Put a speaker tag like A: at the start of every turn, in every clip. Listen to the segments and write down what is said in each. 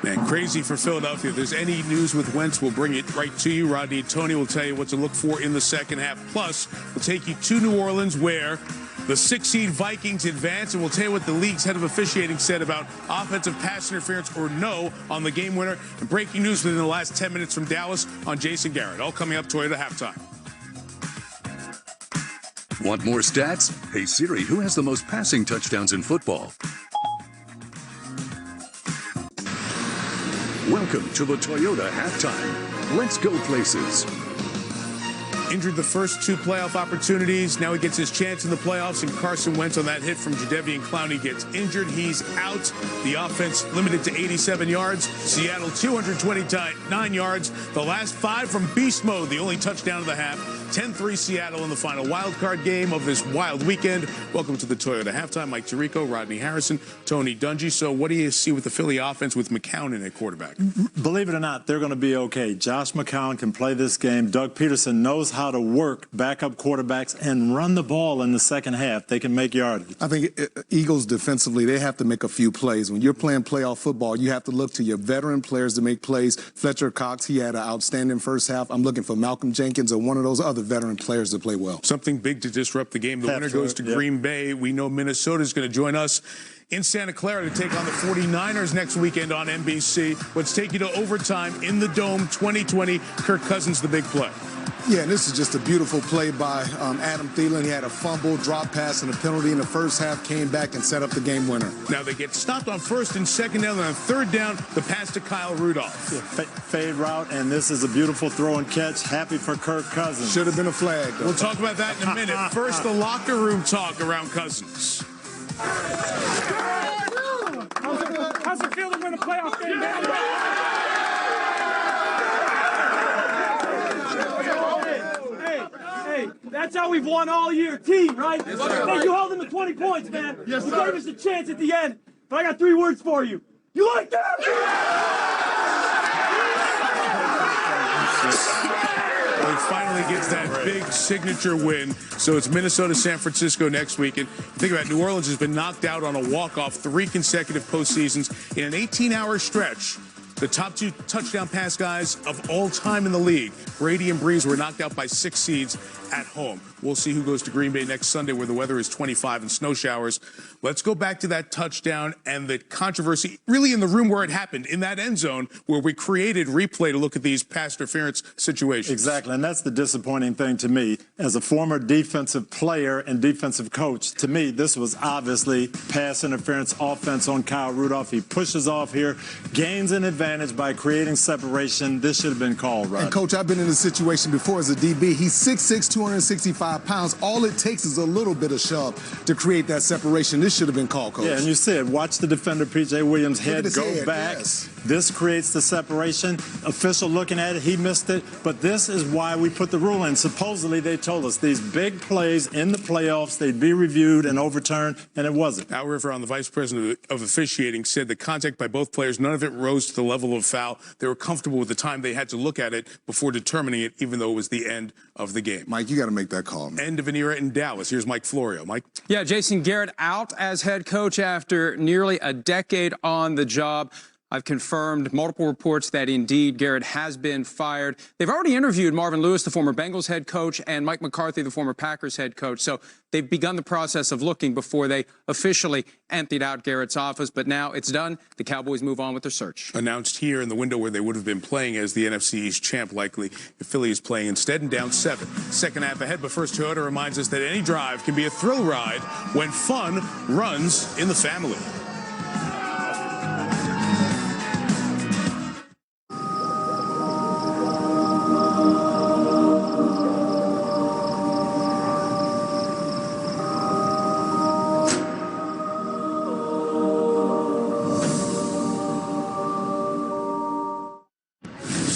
A: Man, crazy for Philadelphia. If there's any news with Wentz, we'll bring it right to you. Rodney and Tony will tell you what to look for in the second half. Plus, we'll take you to New Orleans, where the 6-seed Vikings advance, and we'll tell you what the league's head of officiating said about offensive pass interference or no on the game winner. And breaking news within the last 10 minutes from Dallas on Jason Garrett. All coming up Toyota halftime.
B: Want more stats? Hey Siri, who has the most passing touchdowns in football? Welcome to the Toyota halftime. Let's go places.
A: Injured the first two playoff opportunities. Now he gets his chance in the playoffs, and Carson Wentz on that hit from Jadeveon Clowney gets injured. He's out. The offense limited to 87 yards. Seattle 229 yards. The last 5 from beast mode, the only touchdown of the half. 10-3 Seattle in the final wildcard game of this wild weekend. Welcome to the Toyota halftime. Mike Tirico, Rodney Harrison, Tony Dungy. So what do you see with the Philly offense with McCown in at quarterback?
C: Believe it or not, they're going to be okay. Josh McCown can play this game. Doug Peterson knows how to work backup quarterbacks and run the ball in the second half. They can make yardage.
D: I think Eagles defensively, they have to make a few plays. When you're playing playoff football, you have to look to your veteran players to make plays. Fletcher Cox, he had an outstanding first half. I'm looking for Malcolm Jenkins or one of those other veteran players to play well.
A: Something big to disrupt the game. The winner goes to Green Bay. We know Minnesota's going to join us in Santa Clara to take on the 49ers next weekend on NBC. Let's take you to overtime in the Dome 2020. Kirk Cousins, the big play.
D: Yeah, and this is just a beautiful play by Adam Thielen. He had a fumble, drop pass, and a penalty in the first half, came back and set up the game winner.
A: Now they get stopped on first and second down, and on third down, the pass to Kyle Rudolph.
C: Yeah, fade route, and this is a beautiful throw and catch. Happy for Kirk Cousins.
D: Should have been a flag, though.
A: We'll talk about that in a minute. First, the locker room talk around Cousins.
E: How's it feel to win a playoff game, man? Hey, that's how we've won all year. Team, right? Yes, hey, you held them to 20 points, man. Yes, you gave us a chance at the end. But I got 3 words for you. You like that?
A: Well, he finally gets that big signature win. So it's Minnesota, San Francisco next week. And think about it, New Orleans has been knocked out on a walk-off 3 consecutive postseasons in an 18-hour stretch. The top 2 touchdown pass guys of all time in the league, Brady and Breeze, were knocked out by 6 seeds at home. We'll see who goes to Green Bay next Sunday, where the weather is 25 and snow showers. Let's go back to that touchdown and the controversy really in the room where it happened, in that end zone where we created replay to look at these pass interference situations.
C: Exactly, and that's the disappointing thing to me. As a former defensive player and defensive coach, to me, this was obviously pass interference offense on Kyle Rudolph. He pushes off here, gains an advantage by creating separation. This should have been called, right?
D: And, Coach, I've been in this situation before as a DB. He's 6'6", 265 pounds. All it takes is a little bit of shove to create that separation. This should have been called, Coach.
C: Yeah, and you said, watch the defender, P.J. Williams' head go back.
D: Yes.
C: This creates the separation. Official looking at it, he missed it. But this is why we put the rule in. Supposedly, they told us these big plays in the playoffs, they'd be reviewed and overturned, and it wasn't.
A: Al River, the vice president of officiating, said the contact by both players, none of it rose to the level of foul. They were comfortable with the time they had to look at it before determining it, even though it was the end of the game.
D: Mike, you got to make that call, man.
A: End of an era in Dallas. Here's Mike Florio. Mike?
F: Yeah, Jason Garrett out as head coach after nearly a decade on the job. I've confirmed multiple reports that indeed Garrett has been fired. They've already interviewed Marvin Lewis, the former Bengals head coach, and Mike McCarthy, the former Packers head coach. So they've begun the process of looking before they officially emptied out Garrett's office. But now it's done. The Cowboys move on with their search.
A: Announced here in the window where they would have been playing as the NFC East champ, likely. If Philly is playing instead and down 7. Second half ahead, but first Toyota reminds us that any drive can be a thrill ride when fun runs in the family.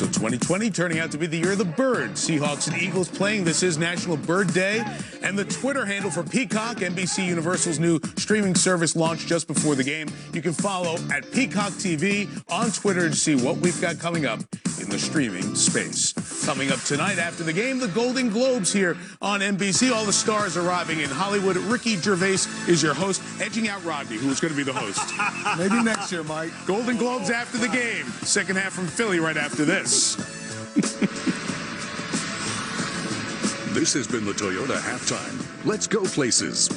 A: So 2020 turning out to be the year of the bird. Seahawks and Eagles playing. This is National Bird Day. And the Twitter handle for Peacock, NBC Universal's new streaming service, launched just before the game. You can follow at Peacock TV on Twitter to see what we've got coming up in the streaming space. Coming up tonight after the game, the Golden Globes here on NBC. All the stars arriving in Hollywood. Ricky Gervais is your host, edging out Rodney, who is going to be the host.
D: Maybe next year, Mike.
A: Golden Globes after the game. Second half from Philly right after this.
B: This has been the Toyota Halftime. Let's go places.